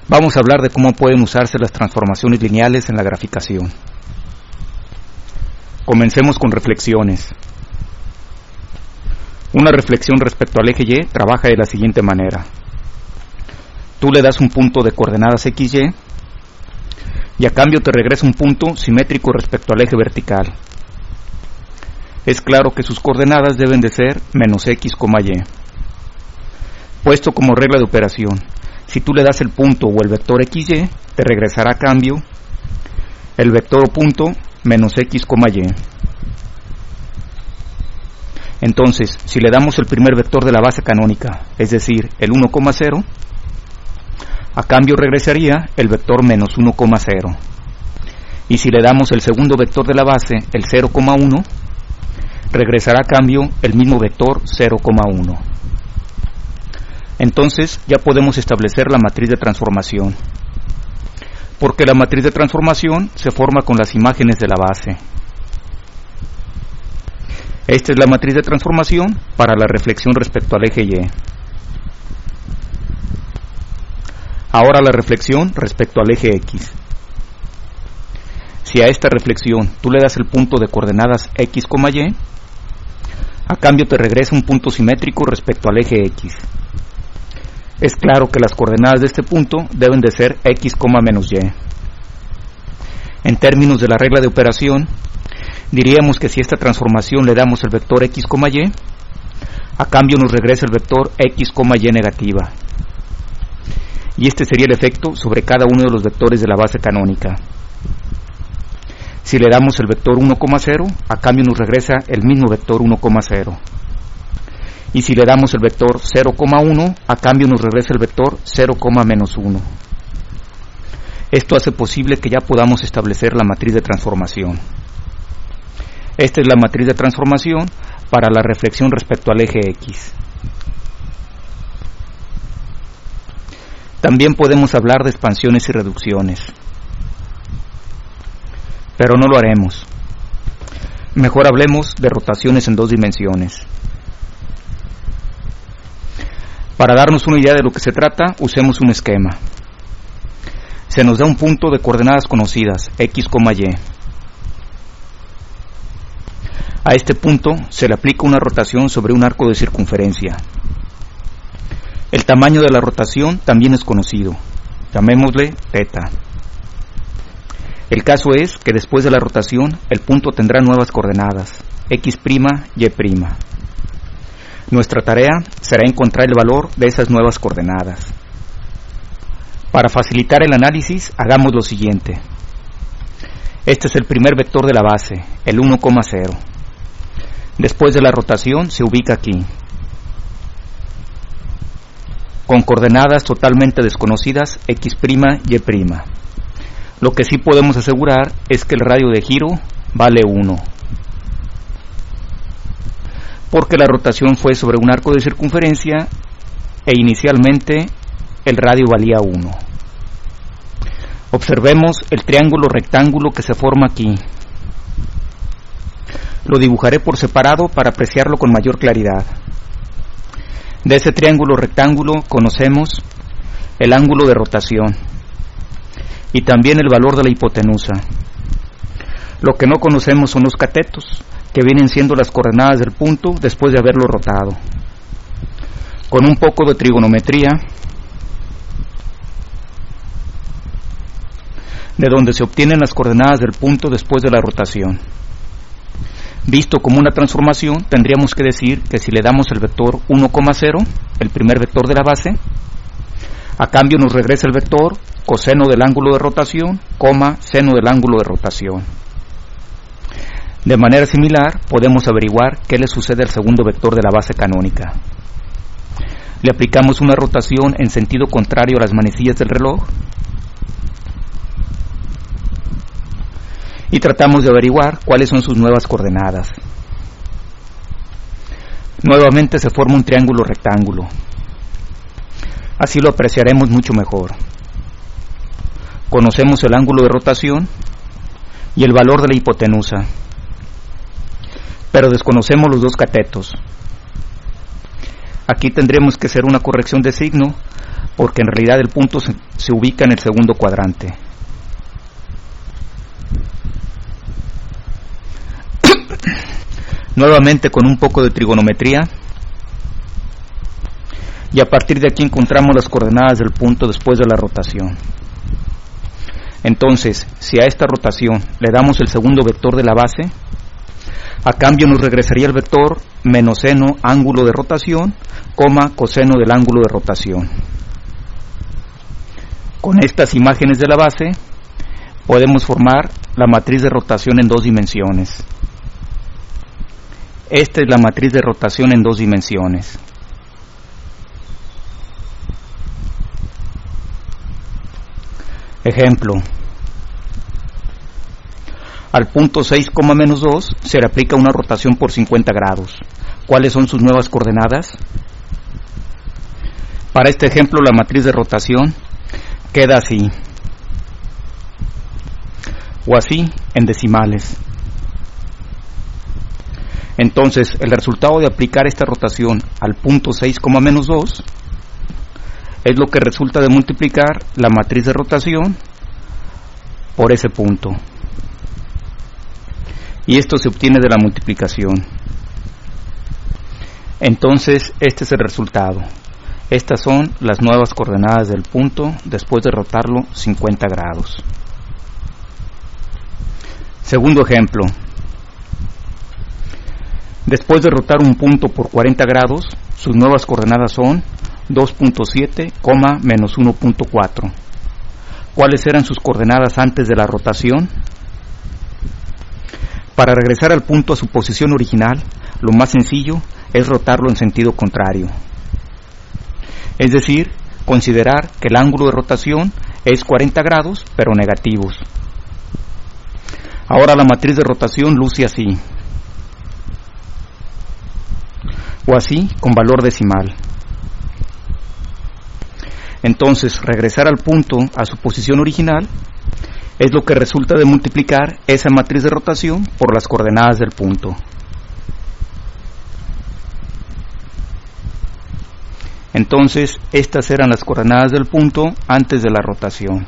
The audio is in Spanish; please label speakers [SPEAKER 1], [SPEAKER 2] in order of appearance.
[SPEAKER 1] Vamos a hablar de cómo pueden usarse las transformaciones lineales en la graficación. Comencemos con reflexiones. Una reflexión respecto al eje Y trabaja de la siguiente manera. Tú le das un punto de coordenadas XY y a cambio te regresa un punto simétrico respecto al eje vertical. Es claro que sus coordenadas deben de ser menos X, Y. Puesto como regla de operación, si tú le das el punto o el vector XY, te regresará a cambio el vector o punto menos X, Y. Entonces, si le damos el primer vector de la base canónica, es decir, el 1,0, a cambio regresaría el vector menos 1,0. Y si le damos el segundo vector de la base, el 0,1, regresará a cambio el mismo vector 0,1. Entonces ya podemos establecer la matriz de transformación, porque la matriz de transformación se forma con las imágenes de la base. Esta es la matriz de transformación para la reflexión respecto al eje Y. Ahora la reflexión respecto al eje X. Si a esta reflexión tú le das el punto de coordenadas X, Y, a cambio te regresa un punto simétrico respecto al eje X. Es claro que las coordenadas de este punto deben de ser X, menos Y. En términos de la regla de operación, diríamos que si a esta transformación le damos el vector X, Y, a cambio nos regresa el vector X, Y negativa. Y este sería el efecto sobre cada uno de los vectores de la base canónica. Si le damos el vector 1,0, a cambio nos regresa el mismo vector 1,0. Y si le damos el vector 0,1, a cambio nos regresa el vector 0,-1. Esto hace posible que ya podamos establecer la matriz de transformación. Esta es la matriz de transformación para la reflexión respecto al eje X. También podemos hablar de expansiones y reducciones, pero no lo haremos. Mejor hablemos de rotaciones en dos dimensiones. Para darnos una idea de lo que se trata, usemos un esquema. Se nos da un punto de coordenadas conocidas, X, Y. A este punto se le aplica una rotación sobre un arco de circunferencia. El tamaño de la rotación también es conocido, llamémosle θ. El caso es que después de la rotación el punto tendrá nuevas coordenadas, X', Y'. Nuestra tarea será encontrar el valor de esas nuevas coordenadas. Para facilitar el análisis, hagamos lo siguiente. Este es el primer vector de la base, el 1,0. Después de la rotación se ubica aquí. Con coordenadas totalmente desconocidas, X', Y'. Lo que sí podemos asegurar es que el radio de giro vale 1. Porque la rotación fue sobre un arco de circunferencia e inicialmente el radio valía 1. Observemos el triángulo rectángulo que se forma aquí. Lo dibujaré por separado para apreciarlo con mayor claridad. De ese triángulo rectángulo conocemos el ángulo de rotación y también el valor de la hipotenusa. Lo que no conocemos son los catetos, que vienen siendo las coordenadas del punto después de haberlo rotado. Con un poco de trigonometría, de donde se obtienen las coordenadas del punto después de la rotación. Visto como una transformación, tendríamos que decir que si le damos el vector 1,0, el primer vector de la base, a cambio nos regresa el vector coseno del ángulo de rotación, seno del ángulo de rotación. De manera similar, podemos averiguar qué le sucede al segundo vector de la base canónica. Le aplicamos una rotación en sentido contrario a las manecillas del reloj y tratamos de averiguar cuáles son sus nuevas coordenadas. Nuevamente se forma un triángulo rectángulo. Así lo apreciaremos mucho mejor. Conocemos el ángulo de rotación y el valor de la hipotenusa, pero desconocemos los dos catetos. Aquí tendremos que hacer una corrección de signo, porque en realidad el punto se ubica en el segundo cuadrante. Nuevamente con un poco de trigonometría, y a partir de aquí encontramos las coordenadas del punto después de la rotación. Entonces, si a esta rotación le damos el segundo vector de la base, a cambio nos regresaría el vector menos seno ángulo de rotación, coma coseno del ángulo de rotación. Con estas imágenes de la base podemos formar la matriz de rotación en dos dimensiones. Esta es la matriz de rotación en dos dimensiones. Ejemplo: al punto 6, menos 2 se le aplica una rotación por 50 grados. ¿Cuáles son sus nuevas coordenadas? Para este ejemplo, la matriz de rotación queda así, o así en decimales. Entonces, el resultado de aplicar esta rotación al punto 6, menos 2 es lo que resulta de multiplicar la matriz de rotación por ese punto. Y esto se obtiene de la multiplicación. Entonces, este es el resultado. Estas son las nuevas coordenadas del punto después de rotarlo 50 grados. Segundo ejemplo. Después de rotar un punto por 40 grados, sus nuevas coordenadas son 2.7, menos 1.4. ¿Cuáles eran sus coordenadas antes de la rotación? Para regresar al punto a su posición original, lo más sencillo es rotarlo en sentido contrario. Es decir, considerar que el ángulo de rotación es 40 grados, pero negativos. Ahora la matriz de rotación luce así, o así con valor decimal. Entonces, regresar al punto a su posición original es lo que resulta de multiplicar esa matriz de rotación por las coordenadas del punto. Entonces, estas eran las coordenadas del punto antes de la rotación.